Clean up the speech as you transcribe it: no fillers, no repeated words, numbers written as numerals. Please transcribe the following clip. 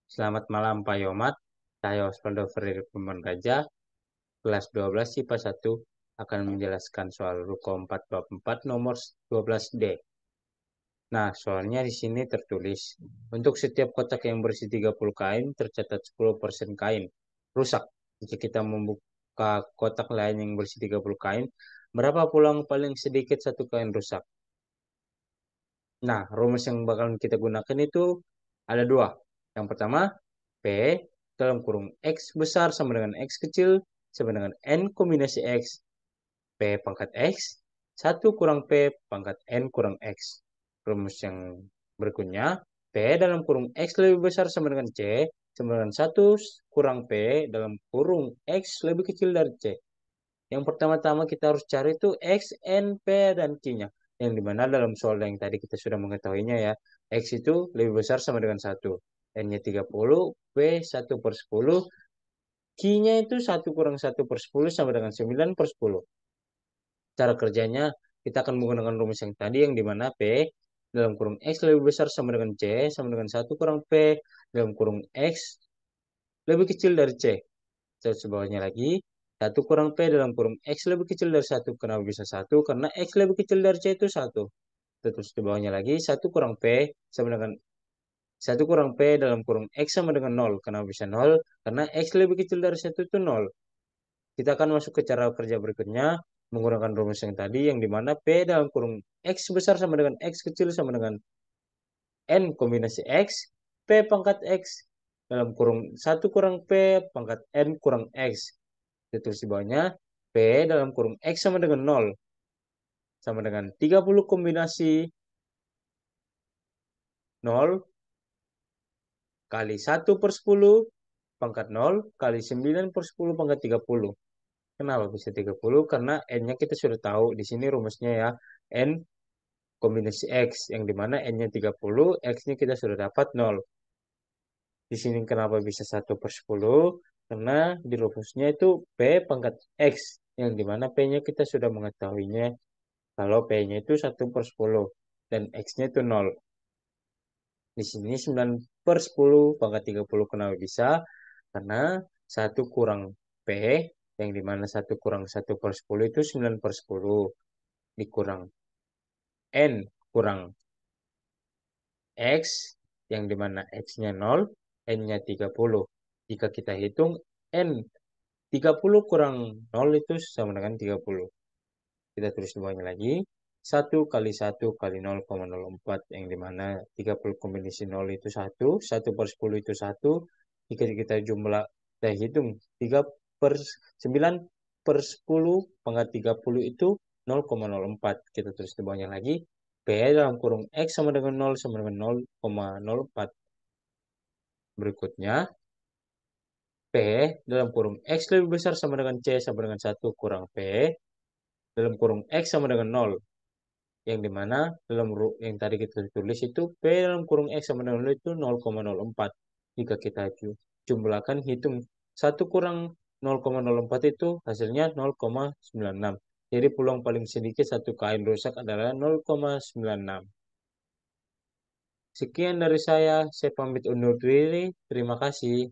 Selamat malam Pak Yomat, saya Osvaldo Ferry Pemban Raja, kelas 12 IPA 1 akan menjelaskan soal ruko 4 bab 4 nomor 12D. Nah, soalnya di sini tertulis, untuk setiap kotak yang berisi 30 kain, tercatat 10% kain rusak. Jika kita membuka kotak lain yang berisi 30 kain, berapa pulang paling sedikit satu kain rusak? Nah, rumus yang bakal kita gunakan itu ada dua. Yang pertama, P dalam kurung X besar sama dengan X kecil sama dengan N kombinasi X. P pangkat X, 1 kurang P pangkat N kurang X. Rumus yang berikutnya, P dalam kurung X lebih besar sama dengan C, sama dengan 1 kurang P dalam kurung X lebih kecil dari C. Yang pertama-tama kita harus cari itu X, N, P, dan Q-nya. Yang dimana dalam soal yang tadi kita sudah mengetahuinya ya. X itu lebih besar sama dengan 1. N-nya 30, P 1/10. Q-nya itu 1 kurang 1/10 sama dengan 9 per 10. Cara kerjanya, kita akan menggunakan rumus yang tadi yang dimana P dalam kurung X lebih besar sama dengan C sama dengan 1 kurang P dalam kurung X lebih kecil dari C. Terus bawahnya lagi, 1 kurang P dalam kurung X lebih kecil dari 1. Kenapa bisa 1? Karena X lebih kecil dari C itu 1. Terus di bawahnya lagi, 1 kurang P sama dengan 1 kurang P dalam kurung X sama dengan 0. Kenapa bisa 0? Karena X lebih kecil dari 1 itu 0. Kita akan masuk ke cara kerja berikutnya, menggunakan rumus yang tadi, yang dimana P dalam kurung X besar sama dengan X kecil sama dengan N kombinasi X, P pangkat X dalam kurung 1 kurang P pangkat N kurang X. Terus di bawahnya, P dalam kurung X sama dengan 0. Sama dengan 30 kombinasi 0 kali 1/10 pangkat 0 kali 9 per 10 pangkat 30. Kenapa bisa 30? Karena N-nya kita sudah tahu. Di sini rumusnya ya. N kombinasi X. Yang dimana N-nya 30, X-nya kita sudah dapat 0. Di sini kenapa bisa 1/10? Karena di rumusnya itu P pangkat X. Yang dimana P-nya kita sudah mengetahuinya. Kalau P-nya itu 1/10 dan X-nya itu 0. Di sini 9/10 pangkat 30 kenapa bisa? Karena 1 kurang P, yang dimana 1 kurang 1/10 itu 9/10. Dikurang N kurang X, yang dimana X-nya 0, N-nya 30. Jika kita hitung N 30 kurang 0 itu sama dengan 30. Kita tulis semuanya lagi. 1 kali 0,04, yang dimana 30 kombinasi 0 itu 1, 1/10 itu 1. Jika kita jumlah, kita hitung 3 per 9 per 10 pangkat 30 itu 0,04. Kita tulis di bawahnya lagi. P dalam kurung X sama dengan 0 sama dengan 0,04. Berikutnya, P dalam kurung X lebih besar sama dengan C sama dengan 1 kurang P dalam kurung X sama dengan 0. Yang dimana dalam yang tadi kita tulis itu P dalam kurung X sama dengan 0 itu 0,04. Jika kita jumlahkan, hitung 1 kurang 0,04 itu hasilnya 0,96. Jadi peluang paling sedikit satu kain rusak adalah 0,96. Sekian dari saya pamit undur diri. Terima kasih.